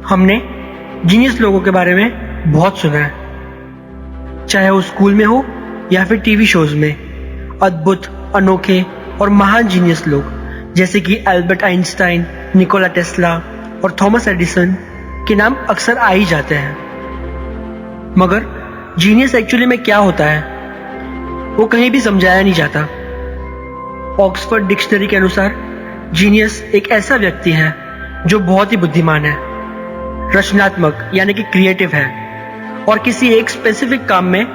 हमने जीनियस लोगों के बारे में बहुत सुना है, चाहे वो स्कूल में हो या फिर टीवी शोज में। अद्भुत, अनोखे और महान जीनियस लोग जैसे कि एल्बर्ट आइंस्टाइन, निकोला टेस्ला और थॉमस एडिसन के नाम अक्सर आ ही जाते हैं। मगर जीनियस एक्चुअली में क्या होता है वो कहीं भी समझाया नहीं जाता। ऑक्सफोर्ड डिक्शनरी के अनुसार जीनियस एक ऐसा व्यक्ति है जो बहुत ही बुद्धिमान है, रचनात्मक यानी कि क्रिएटिव है और किसी एक स्पेसिफिक काम में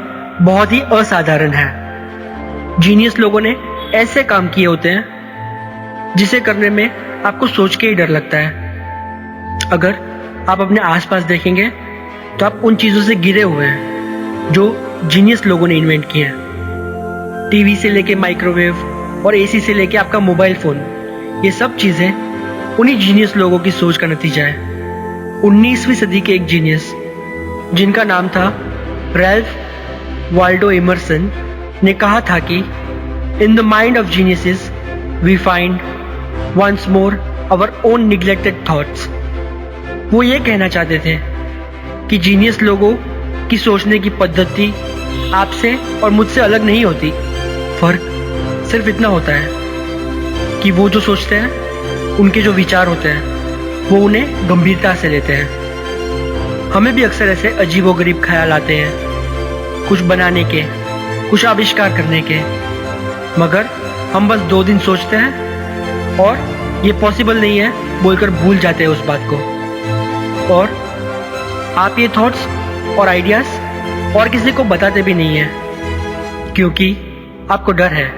बहुत ही असाधारण है। जीनियस लोगों ने ऐसे काम किए होते हैं जिसे करने में आपको सोच के ही डर लगता है। अगर आप अपने आसपास देखेंगे तो आप उन चीजों से घिरे हुए हैं जो जीनियस लोगों ने इन्वेंट किए हैं। टीवी से लेके माइक्रोवेव और एसी से लेके आपका मोबाइल फोन, ये सब चीजें उन्हीं जीनियस लोगों की सोच का नतीजा है। 19वीं सदी के एक जीनियस जिनका नाम था रैल्फ वाल्डो एमर्सन ने कहा था कि in the mind of geniuses we find once more our own neglected thoughts. वो ये कहना चाहते थे कि जीनियस लोगों की सोचने की पद्धति आपसे और मुझसे अलग नहीं होती। फर्क सिर्फ इतना होता है कि वो जो सोचते हैं, उनके जो विचार होते हैं, वो उन्हें गंभीरता से लेते हैं। हमें भी अक्सर ऐसे अजीबोगरीब ख्याल आते हैं, कुछ बनाने के, कुछ आविष्कार करने के, मगर हम बस 2 दिन सोचते हैं और ये पॉसिबल नहीं है बोलकर भूल जाते हैं उस बात को। और आप ये थॉट्स और आइडियाज और किसी को बताते भी नहीं हैं, क्योंकि आपको डर है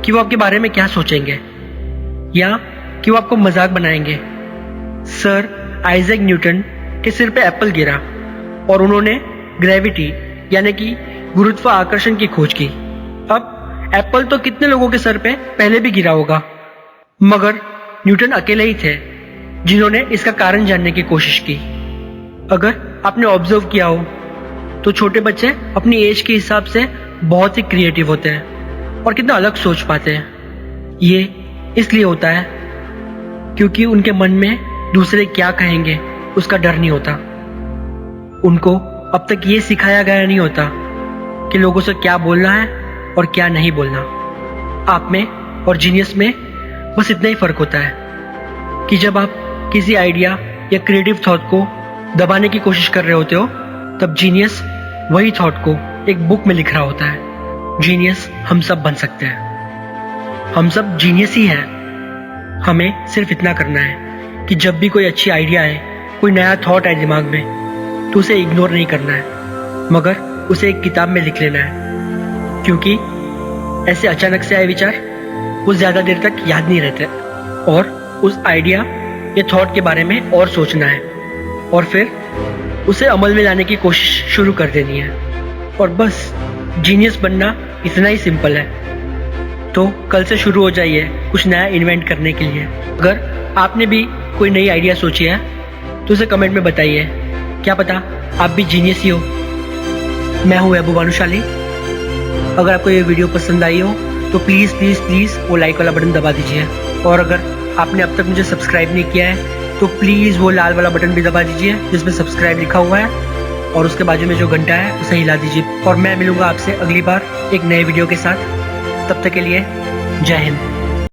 कि वो आपके बारे में क्या सोचेंगे या कि वो आपको मजाक बनाएंगे। सर आइजैक न्यूटन के सिर पे एप्पल गिरा और उन्होंने ग्रेविटी यानी कि गुरुत्वाकर्षण की खोज की। अब एप्पल तो कितने लोगों के सर पे पहले भी गिरा होगा, मगर न्यूटन अकेले ही थे जिन्होंने इसका कारण जानने की कोशिश की। अगर आपने ऑब्जर्व किया हो तो छोटे बच्चे अपनी एज के हिसाब से बहुत ही क्रिएटिव होते हैं और कितना अलग सोच पाते हैं। ये इसलिए होता है क्योंकि उनके मन में दूसरे क्या कहेंगे उसका डर नहीं होता। उनको अब तक ये सिखाया गया नहीं होता कि लोगों से क्या बोलना है और क्या नहीं बोलना। आप में और जीनियस में बस इतना ही फर्क होता है कि जब आप किसी आइडिया या क्रिएटिव थॉट को दबाने की कोशिश कर रहे होते हो, तब जीनियस वही थॉट को एक बुक में लिख रहा होता है। जीनियस हम सब बन सकते हैं, हम सब जीनियस ही हैं। हमें सिर्फ इतना करना है कि जब भी कोई अच्छी आइडिया आए, कोई नया थॉट आए दिमाग में, तो उसे इग्नोर नहीं करना है, मगर उसे एक किताब में लिख लेना है। क्योंकि ऐसे अचानक से आए विचार वो ज्यादा देर तक याद नहीं रहते, और उस आइडिया या थॉट के बारे में और सोचना है और फिर उसे अमल में लाने की कोशिश शुरू कर देनी है। और बस जीनियस बनना इतना ही सिंपल है। तो कल से शुरू हो जाइए कुछ नया इन्वेंट करने के लिए। अगर आपने भी कोई नई आइडिया सोची है तो उसे कमेंट में बताइए, क्या पता आप भी जीनियस ही हो। मैं हूँ वैभव भानुशाली। अगर आपको ये वीडियो पसंद आई हो तो प्लीज़ प्लीज़ प्लीज़ वो लाइक वाला बटन दबा दीजिए, और अगर आपने अब तक मुझे सब्सक्राइब नहीं किया है तो प्लीज़ वो लाल वाला बटन भी दबा दीजिए जिसमें सब्सक्राइब लिखा हुआ है, और उसके बाजू में जो घंटा है उसे हिला दीजिए। और मैं मिलूंगा आपसे अगली बार एक नए वीडियो के साथ। तब तक के लिए जय हिंद।